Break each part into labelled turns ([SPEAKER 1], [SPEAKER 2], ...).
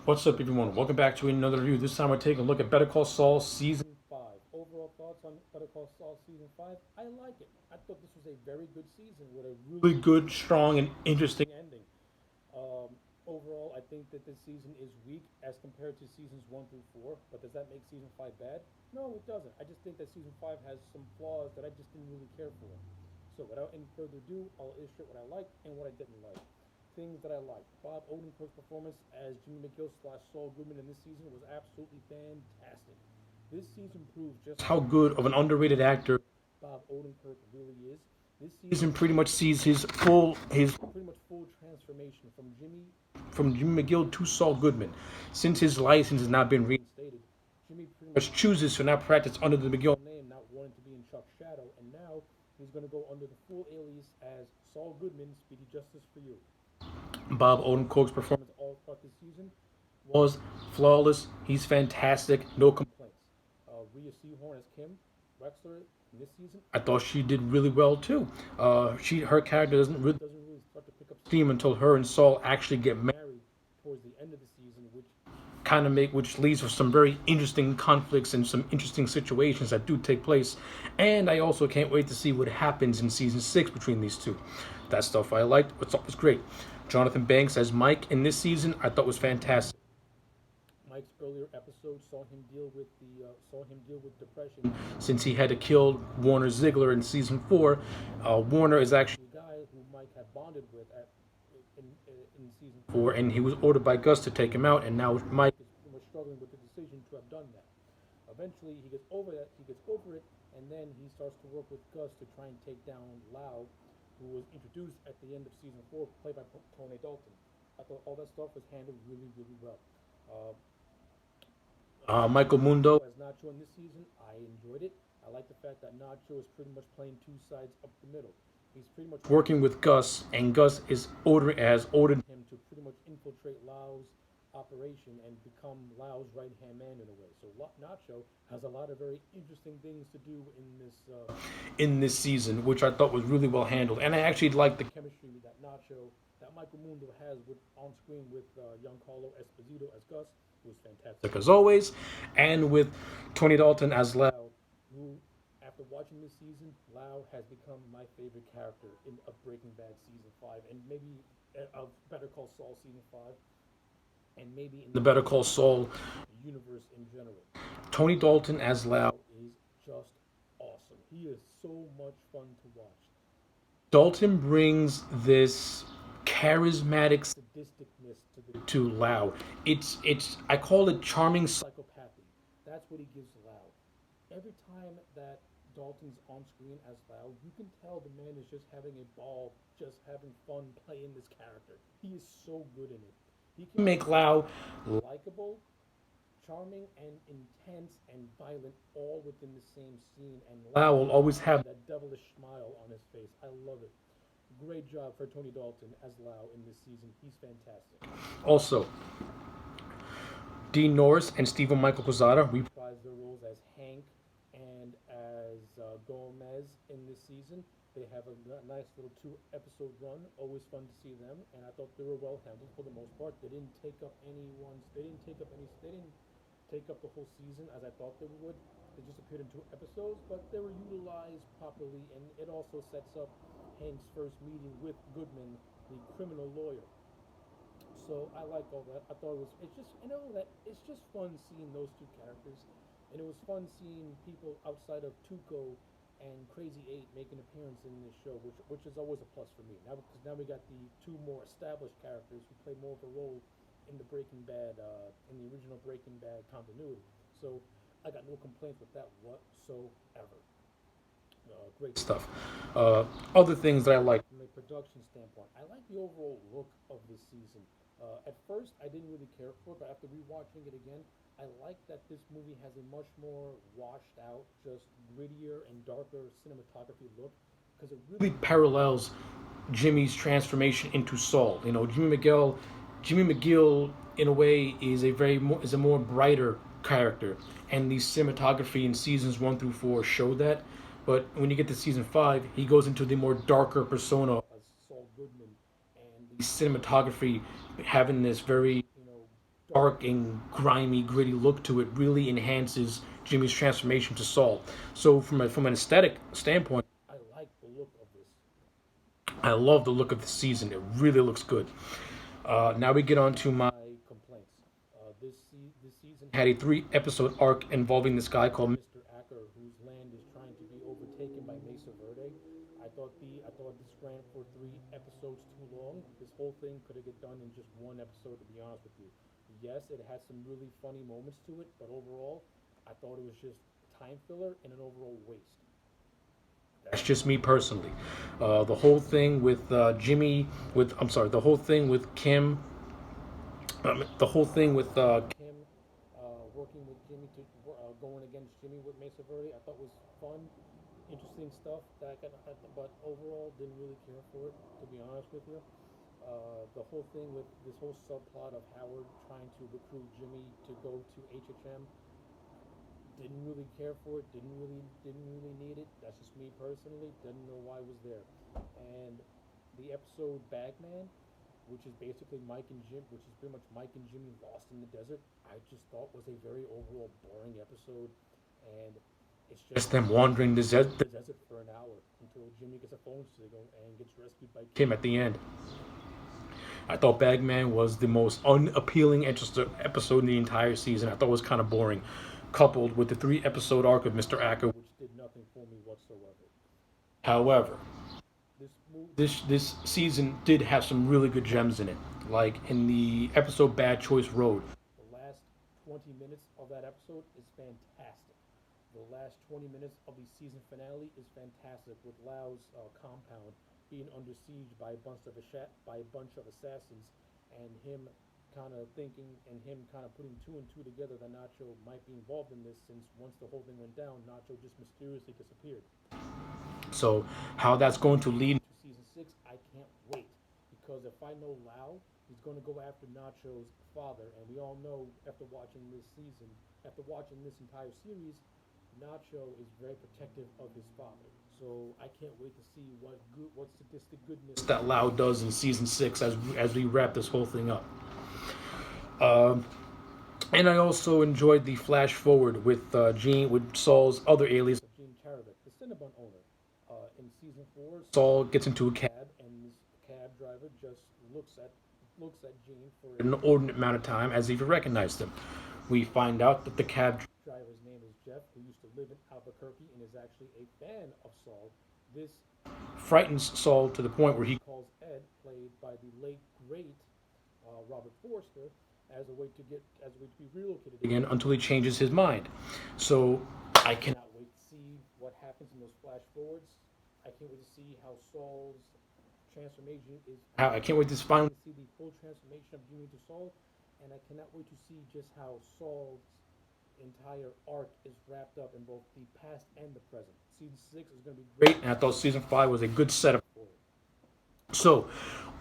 [SPEAKER 1] What's up, everyone? Welcome back to another review. This time we're taking a look at Better Call Saul Season 5. Overall thoughts on Better Call Saul Season 5? I like it. I thought this was a very good season with a really good, strong, and interesting ending. Um, Overall, I think that this season is weak as compared to seasons 1 through 4, but does that make season 5 bad? No, it doesn't. I just think that season 5 has some flaws that I just didn't really care for. So, without any further ado, I'll illustrate what I liked and what I didn't like. Things that I liked. Bob Odenkirk's performance as Jimmy McGill slash Saul Goodman in this season was absolutely fantastic. This season proves just how good of an underrated actor Bob Odenkirk really is. This season pretty much sees his pretty much full transformation from Jimmy McGill to Saul Goodman. Since his license has not been reinstated, Jimmy pretty much chooses to now practice under the McGill name, not wanting to be in Chuck's shadow, and now he's going to go under the full alias as Saul Goodman, Speedy Justice for You. Bob Odenkirk's performance all throughout this season was flawless. He's fantastic. No complaints. Rhea Seehorn as Kim Wexler in this season, I thought she did really well too. Her character doesn't really start to pick up steam until her and Saul actually get married towards the end of the season, which leads to some very interesting conflicts and some interesting situations that do take place. And I also can't wait to see what happens in season 6 between these two. That stuff I liked. What's up was great. Jonathan Banks as Mike in this season I thought was fantastic. Mike's earlier episode saw him deal with depression since he had to kill Warner Ziegler in season 4. Warner is actually a guy who Mike had bonded with in season 4, and he was ordered by Gus to take him out, and now Mike is pretty much struggling with the decision to have done that. Eventually, he gets over that. He gets over it, and then he starts to work with Gus to try and take down Lau, who was introduced at the end of season 4, played by Tony Dalton. I thought all that stuff was handled really, really well. Michael Mundo as Nacho in this season, I enjoyed it. I like the fact that Nacho is pretty much playing two sides up the middle. He's pretty much working with Gus, and Gus has ordered him to pretty much infiltrate Lau's operation and become Lau's right-hand man in a way. So Nacho has a lot of very interesting things to do in this season, which I thought was really well handled. And I actually liked the chemistry that Michael Mundo has on screen with Giancarlo Esposito as Gus, who was fantastic as always, and with Tony Dalton as Lau, who, after watching this season, Lau has become my favorite character of Breaking Bad season 5, and maybe of Better Call Saul season 5, and maybe in the Better Call Saul universe in general. Tony Dalton as Lau is just awesome. He is so much fun to watch. Dalton brings this charismatic sadisticness to Lau. It's I call it charming psychopathy. That's what he gives Lau. Every time that Dalton's on screen as Lau, you can tell the man is just having a ball, just having fun playing this character. He is so good in it. He can make Lau likable, charming, and intense and violent all within the same scene, and Lau will always have that devilish smile on his face. I love it. Great job for Tony Dalton as Lau in this season. He's fantastic. Also, Dean Norris and Stephen Michael Quezada reprised their roles as Hank and as Gomez in this season. They have a nice little 2-episode run. Always fun to see them, and I thought they were well handled for the most part. They didn't take up They didn't take up the whole season as I thought they would. They just appeared in 2 episodes, but they were utilized properly, and it also sets up Hank's first meeting with Goodman, the criminal lawyer. So I liked all that. I thought it's just fun seeing those 2 characters, and it was fun seeing people outside of Tuco and Crazy 8 make an appearance in this show, which is always a plus for me. Because now we got the 2 more established characters who play more of a role in the original Breaking Bad continuity. So I got no complaints with that whatsoever. Great stuff. Other things that I like from a production standpoint, I like the overall look of this season. At first, I didn't really care for it, but after rewatching it again, I like that this movie has a much more washed out, just grittier and darker cinematography look, because it really parallels Jimmy's transformation into Saul. Jimmy McGill, in a way, is a more brighter character, and the cinematography in seasons 1 through 4 show that. But when you get to season 5, he goes into the more darker persona as Saul Goodman, and the cinematography having this very dark and grimy, gritty look to it really enhances Jimmy's transformation to Saul. So from an aesthetic standpoint, I like the look of this. I love the look of the season. It really looks good. Now we get on to my complaints. This season had a three-episode arc involving this guy called Mr. Acker, whose land is trying to be overtaken by Mesa Verde. I thought this ran for 3 episodes too long. This whole thing could have get done in just 1 episode, to be honest with you. Yes, it had some really funny moments to it, but overall, I thought it was just time filler and an overall waste. That's just me personally. The whole thing with Jimmy, with I'm sorry, the whole thing with Kim, the whole thing with Kim working with Jimmy to going against Jimmy with Mesa Verde, I thought was fun, interesting stuff. But overall, didn't really care for it, to be honest with you. The whole thing with this whole subplot of Howard trying to recruit Jimmy to go to HHM, didn't really care for it. Didn't really need it. That's just me personally. Didn't know why it was there. And the episode Bagman, which is basically Mike and Jim, which is pretty much Mike and Jimmy lost in the desert, I just thought was a very overall boring episode. And it's just them wandering the desert for an hour until Jimmy gets a phone signal and gets rescued by Kim at the end. I thought Bagman was the most unappealing episode in the entire season. I thought it was kind of boring, coupled with the 3 episode arc of Mr. Acker, which did nothing for me whatsoever. However, this season did have some really good gems in it, like in the episode Bad Choice Road. The last 20 minutes of that episode is fantastic. The last 20 minutes of the season finale is fantastic, with Lau's compound being under siege by a bunch of assassins, and him kind of thinking and him kind of putting two and two together that Nacho might be involved in this, since once the whole thing went down, Nacho just mysteriously disappeared. So how that's going to lead into season 6, I can't wait, because if I know Lau, he's going to go after Nacho's father, and we all know after watching this entire series, Nacho is very protective of his father. So I can't wait to see what sadistic goodness that Lau does in season 6 as we wrap this whole thing up. Um, and I also enjoyed the flash forward with Saul's other alias, Gene Karavik, the Cinnabon owner. In season 4, Saul gets into a cab, and this cab driver just looks at Gene for an inordinate amount of time as if he recognized him. We find out that the cab driver's name is Jeff, who used to live in Albuquerque and is actually a fan of Saul. This frightens Saul to the point where he calls Ed, played by the late great Robert Forster, as a way to be relocated again until he changes his mind. So I cannot wait to see what happens in those flash forwards. I can't wait to see how Saul's transformation is. How I can't wait to finally see the full transformation of Jimmy to Saul, and I cannot wait to see just how Saul's entire arc is wrapped up in both the past and the present. Season 6 is going to be great, and I thought season 5 was a good setup for it. So,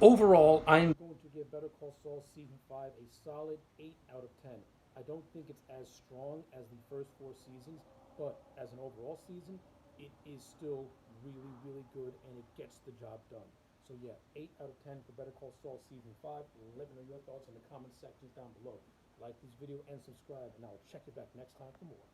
[SPEAKER 1] overall, I'm going to give Better Call Saul season 5 a solid 8 out of 10. I don't think it's as strong as the first 4 seasons, but as an overall season, it is still really, really good, and it gets the job done. So yeah, 8 out of 10 for Better Call Saul season 5. Let me know your thoughts in the comment sections down below. Like this video and subscribe, and I'll check you back next time for more.